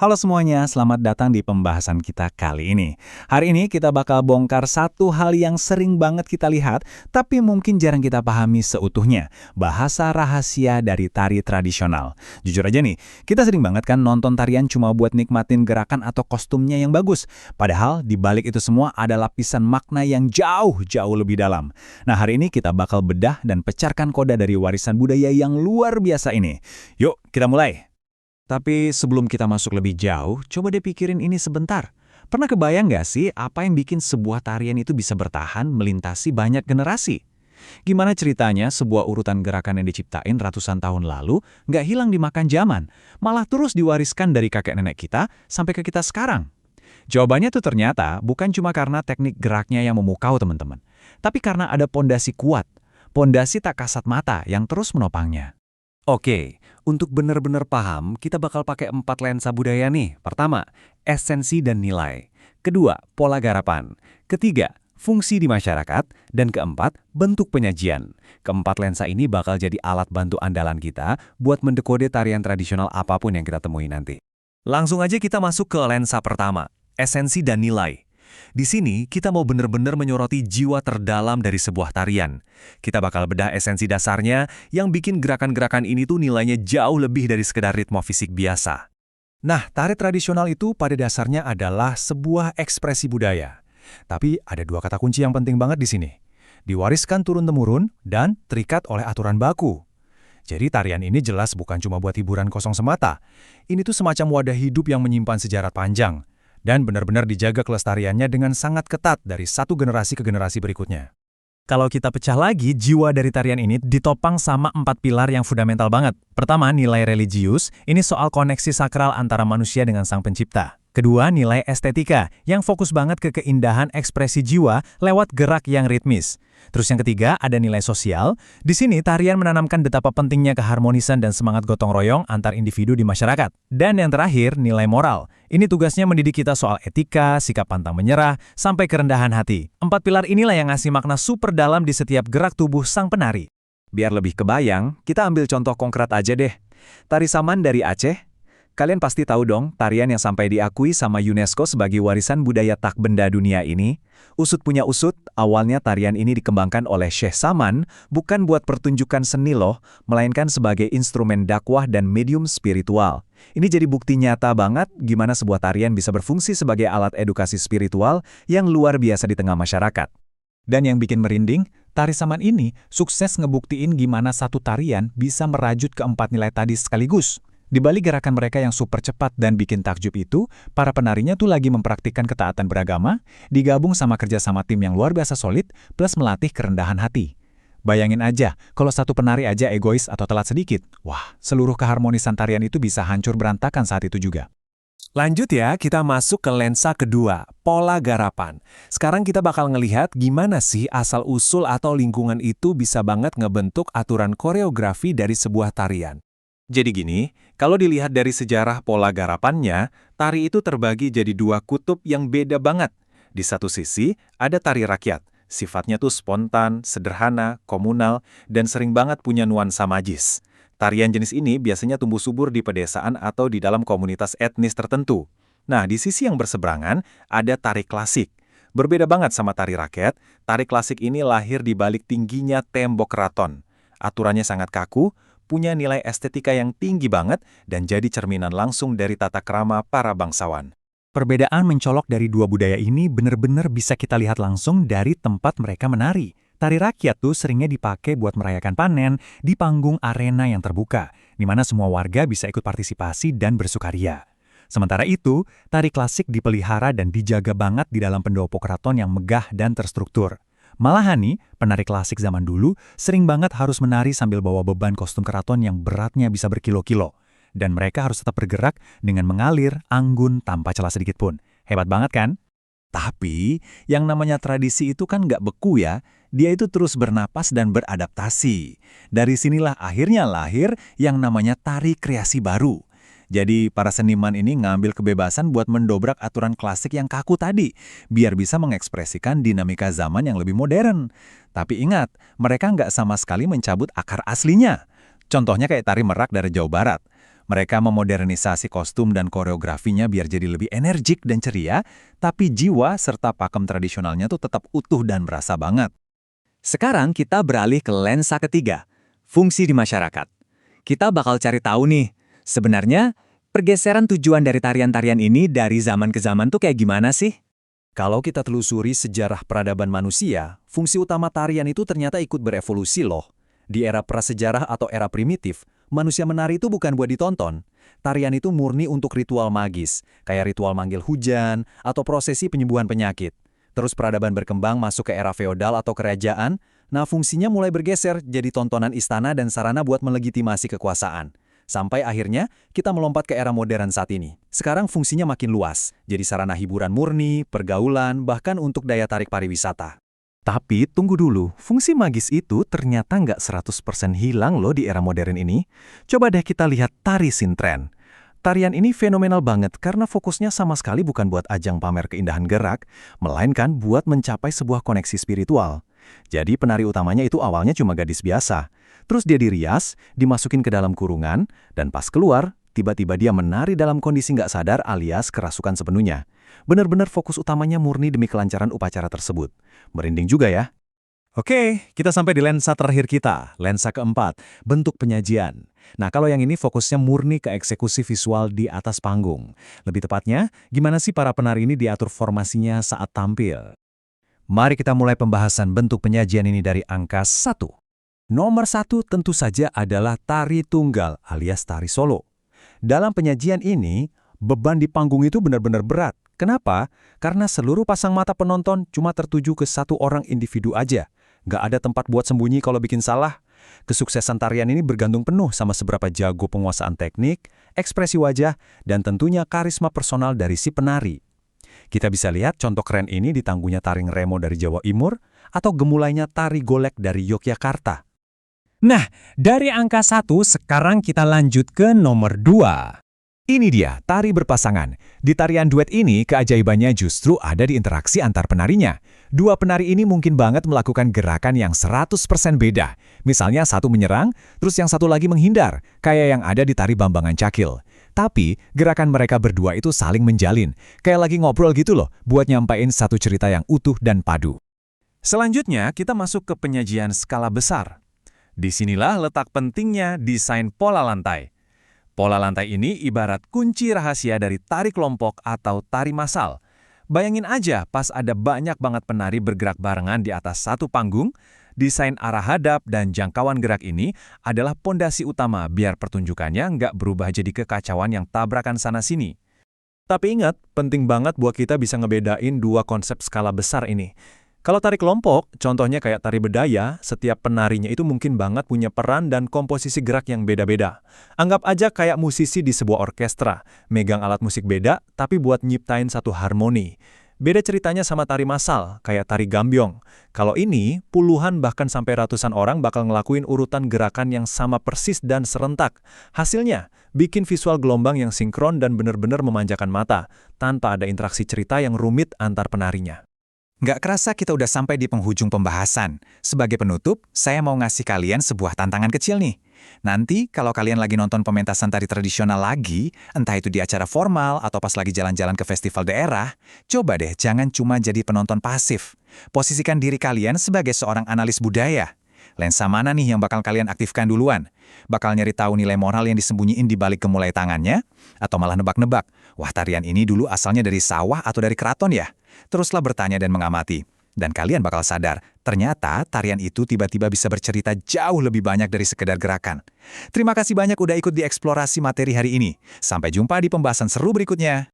Halo semuanya, selamat datang di pembahasan kita kali ini. Hari ini kita bakal bongkar satu hal yang sering banget kita lihat, tapi mungkin jarang kita pahami seutuhnya. Bahasa rahasia dari tari tradisional. Jujur aja nih, kita sering banget kan nonton tarian cuma buat nikmatin gerakan atau kostumnya yang bagus. Padahal di balik itu semua ada lapisan makna yang jauh lebih dalam. Nah, hari ini kita bakal bedah dan pecarkan koda dari warisan budaya yang luar biasa ini. Yuk, kita mulai. Tapi sebelum kita masuk lebih jauh, coba deh pikirin ini sebentar. Pernah kebayang nggak sih apa yang bikin sebuah tarian itu bisa bertahan melintasi banyak generasi? Gimana ceritanya sebuah urutan gerakan yang diciptain ratusan tahun lalu nggak hilang dimakan zaman, malah terus diwariskan dari kakek nenek kita sampai ke kita sekarang? Jawabannya tuh ternyata bukan cuma karena teknik geraknya yang memukau teman-teman, tapi karena ada pondasi kuat, pondasi tak kasat mata yang terus menopangnya. Oke, untuk benar-benar paham, kita bakal pakai 4 lensa budaya nih. Pertama, esensi dan nilai. Kedua, pola garapan. Ketiga, fungsi di masyarakat. Dan keempat, bentuk penyajian. Keempat lensa ini bakal jadi alat bantu andalan kita buat mendekode tarian tradisional apapun yang kita temui nanti. Langsung aja kita masuk ke lensa pertama, esensi dan nilai. Di sini, kita mau benar-benar menyoroti jiwa terdalam dari sebuah tarian. Kita bakal bedah esensi dasarnya yang bikin gerakan-gerakan ini tuh nilainya jauh lebih dari sekedar ritme fisik biasa. Nah, tari tradisional itu pada dasarnya adalah sebuah ekspresi budaya. Tapi ada dua kata kunci yang penting banget di sini. Diwariskan turun-temurun dan terikat oleh aturan baku. Jadi tarian ini jelas bukan cuma buat hiburan kosong semata. Ini tuh semacam wadah hidup yang menyimpan sejarah panjang. Dan benar-benar dijaga kelestariannya dengan sangat ketat dari satu generasi ke generasi berikutnya. Kalau kita pecah lagi, jiwa dari tarian ini ditopang sama 4 pilar yang fundamental banget. Pertama, nilai religius. Ini soal koneksi sakral antara manusia dengan sang pencipta. Kedua, nilai estetika, yang fokus banget ke keindahan ekspresi jiwa lewat gerak yang ritmis. Terus yang ketiga, ada nilai sosial. Di sini, tarian menanamkan betapa pentingnya keharmonisan dan semangat gotong royong antar individu di masyarakat. Dan yang terakhir, nilai moral. Ini tugasnya mendidik kita soal etika, sikap pantang menyerah, sampai kerendahan hati. 4 pilar inilah yang ngasih makna super dalam di setiap gerak tubuh sang penari. Biar lebih kebayang, kita ambil contoh konkret aja deh. Tari Saman dari Aceh. Kalian pasti tahu dong, tarian yang sampai diakui sama UNESCO sebagai warisan budaya tak benda dunia ini. Usut punya usut, awalnya tarian ini dikembangkan oleh Syekh Saman bukan buat pertunjukan seni loh, melainkan sebagai instrumen dakwah dan medium spiritual. Ini jadi bukti nyata banget gimana sebuah tarian bisa berfungsi sebagai alat edukasi spiritual yang luar biasa di tengah masyarakat. Dan yang bikin merinding, tari Saman ini sukses ngebuktiin gimana satu tarian bisa merajut keempat nilai tadi sekaligus. Di balik gerakan mereka yang super cepat dan bikin takjub itu, para penarinya tuh lagi mempraktikkan ketaatan beragama, digabung sama kerjasama tim yang luar biasa solid, plus melatih kerendahan hati. Bayangin aja, kalau satu penari aja egois atau telat sedikit, wah, seluruh keharmonisan tarian itu bisa hancur berantakan saat itu juga. Lanjut ya, kita masuk ke lensa kedua, pola garapan. Sekarang kita bakal ngelihat gimana sih asal-usul atau lingkungan itu bisa banget ngebentuk aturan koreografi dari sebuah tarian. Jadi gini, kalau dilihat dari sejarah pola garapannya, tari itu terbagi jadi dua kutub yang beda banget. Di satu sisi, ada tari rakyat. Sifatnya tuh spontan, sederhana, komunal, dan sering banget punya nuansa magis. Tarian jenis ini biasanya tumbuh subur di pedesaan atau di dalam komunitas etnis tertentu. Nah, di sisi yang berseberangan, ada tari klasik. Berbeda banget sama tari rakyat, tari klasik ini lahir di balik tingginya tembok keraton. Aturannya sangat kaku, punya nilai estetika yang tinggi banget, dan jadi cerminan langsung dari tata krama para bangsawan. Perbedaan mencolok dari dua budaya ini benar-benar bisa kita lihat langsung dari tempat mereka menari. Tari rakyat tuh seringnya dipakai buat merayakan panen di panggung arena yang terbuka, di mana semua warga bisa ikut partisipasi dan bersukaria. Sementara itu, tari klasik dipelihara dan dijaga banget di dalam pendopo keraton yang megah dan terstruktur. Malahan nih, penari klasik zaman dulu sering banget harus menari sambil bawa beban kostum keraton yang beratnya bisa berkilo-kilo. Dan mereka harus tetap bergerak dengan mengalir, anggun, tanpa celah sedikit pun. Hebat banget kan? Tapi, yang namanya tradisi itu kan nggak beku ya. Dia itu terus bernapas dan beradaptasi. Dari sinilah akhirnya lahir yang namanya tari kreasi baru. Jadi para seniman ini ngambil kebebasan buat mendobrak aturan klasik yang kaku tadi, biar bisa mengekspresikan dinamika zaman yang lebih modern. Tapi ingat, mereka nggak sama sekali mencabut akar aslinya. Contohnya kayak tari merak dari Jawa Barat. Mereka memodernisasi kostum dan koreografinya biar jadi lebih energik dan ceria, tapi jiwa serta pakem tradisionalnya tuh tetap utuh dan berasa banget. Sekarang kita beralih ke lensa ketiga, fungsi di masyarakat. Kita bakal cari tahu nih, sebenarnya pergeseran tujuan dari tarian-tarian ini dari zaman ke zaman tuh kayak gimana sih? Kalau kita telusuri sejarah peradaban manusia, fungsi utama tarian itu ternyata ikut berevolusi loh. Di era prasejarah atau era primitif, manusia menari itu bukan buat ditonton. Tarian itu murni untuk ritual magis, kayak ritual manggil hujan atau prosesi penyembuhan penyakit. Terus peradaban berkembang masuk ke era feodal atau kerajaan, nah fungsinya mulai bergeser jadi tontonan istana dan sarana buat melegitimasi kekuasaan. Sampai akhirnya kita melompat ke era modern saat ini. Sekarang fungsinya makin luas, jadi sarana hiburan murni, pergaulan, bahkan untuk daya tarik pariwisata. Tapi tunggu dulu, fungsi magis itu ternyata nggak 100% hilang loh di era modern ini. Coba deh kita lihat tari sintren. Tarian ini fenomenal banget karena fokusnya sama sekali bukan buat ajang pamer keindahan gerak, melainkan buat mencapai sebuah koneksi spiritual. Jadi penari utamanya itu awalnya cuma gadis biasa. Terus dia dirias, dimasukin ke dalam kurungan, dan pas keluar, tiba-tiba dia menari dalam kondisi nggak sadar alias kerasukan sepenuhnya. Benar-benar fokus utamanya murni demi kelancaran upacara tersebut. Merinding juga ya. Oke, kita sampai di lensa terakhir kita, lensa keempat, bentuk penyajian. Nah, kalau yang ini fokusnya murni ke eksekusi visual di atas panggung. Lebih tepatnya, gimana sih para penari ini diatur formasinya saat tampil? Mari kita mulai pembahasan bentuk penyajian ini dari angka 1. Nomor 1 tentu saja adalah tari tunggal alias tari solo. Dalam penyajian ini, beban di panggung itu benar-benar berat. Kenapa? Karena seluruh pasang mata penonton cuma tertuju ke satu orang individu aja. Nggak ada tempat buat sembunyi kalau bikin salah. Kesuksesan tarian ini bergantung penuh sama seberapa jago penguasaan teknik, ekspresi wajah, dan tentunya karisma personal dari si penari. Kita bisa lihat contoh keren ini di tangguhnya Taring Remo dari Jawa Imur atau gemulainya Tari Golek dari Yogyakarta. Nah, dari angka 1 sekarang kita lanjut ke nomor 2. Ini dia, tari berpasangan. Di tarian duet ini, keajaibannya justru ada di interaksi antar penarinya. Dua penari ini mungkin banget melakukan gerakan yang 100% beda. Misalnya satu menyerang, terus yang satu lagi menghindar, kayak yang ada di tari Bambangan Cakil. Tapi, gerakan mereka berdua itu saling menjalin. Kayak lagi ngobrol gitu loh, buat nyampain satu cerita yang utuh dan padu. Selanjutnya, kita masuk ke penyajian skala besar. Disinilah letak pentingnya desain pola lantai. Pola lantai ini ibarat kunci rahasia dari tari kelompok atau tari massal. Bayangin aja pas ada banyak banget penari bergerak barengan di atas satu panggung, desain arah hadap dan jangkauan gerak ini adalah pondasi utama biar pertunjukannya nggak berubah jadi kekacauan yang tabrakan sana-sini. Tapi ingat, penting banget buat kita bisa ngebedain dua konsep skala besar ini. Kalau tari kelompok, contohnya kayak tari bedaya, setiap penarinya itu mungkin banget punya peran dan komposisi gerak yang beda-beda. Anggap aja kayak musisi di sebuah orkestra, megang alat musik beda, tapi buat nyiptain satu harmoni. Beda ceritanya sama tari massal, kayak tari gambyong. Kalau ini, puluhan bahkan sampai ratusan orang bakal ngelakuin urutan gerakan yang sama persis dan serentak. Hasilnya, bikin visual gelombang yang sinkron dan benar-benar memanjakan mata, tanpa ada interaksi cerita yang rumit antar penarinya. Nggak kerasa kita udah sampai di penghujung pembahasan. Sebagai penutup, saya mau ngasih kalian sebuah tantangan kecil nih. Nanti kalau kalian lagi nonton pementasan tari tradisional lagi, entah itu di acara formal atau pas lagi jalan-jalan ke festival daerah, coba deh jangan cuma jadi penonton pasif. Posisikan diri kalian sebagai seorang analis budaya. Lensa mana nih yang bakal kalian aktifkan duluan? Bakal nyari tahu nilai moral yang disembunyiin di balik gemulai tangannya? Atau malah nebak-nebak, wah tarian ini dulu asalnya dari sawah atau dari keraton ya? Teruslah bertanya dan mengamati. Dan kalian bakal sadar, ternyata tarian itu tiba-tiba bisa bercerita jauh lebih banyak dari sekedar gerakan. Terima kasih banyak udah ikut di eksplorasi materi hari ini. Sampai jumpa di pembahasan seru berikutnya.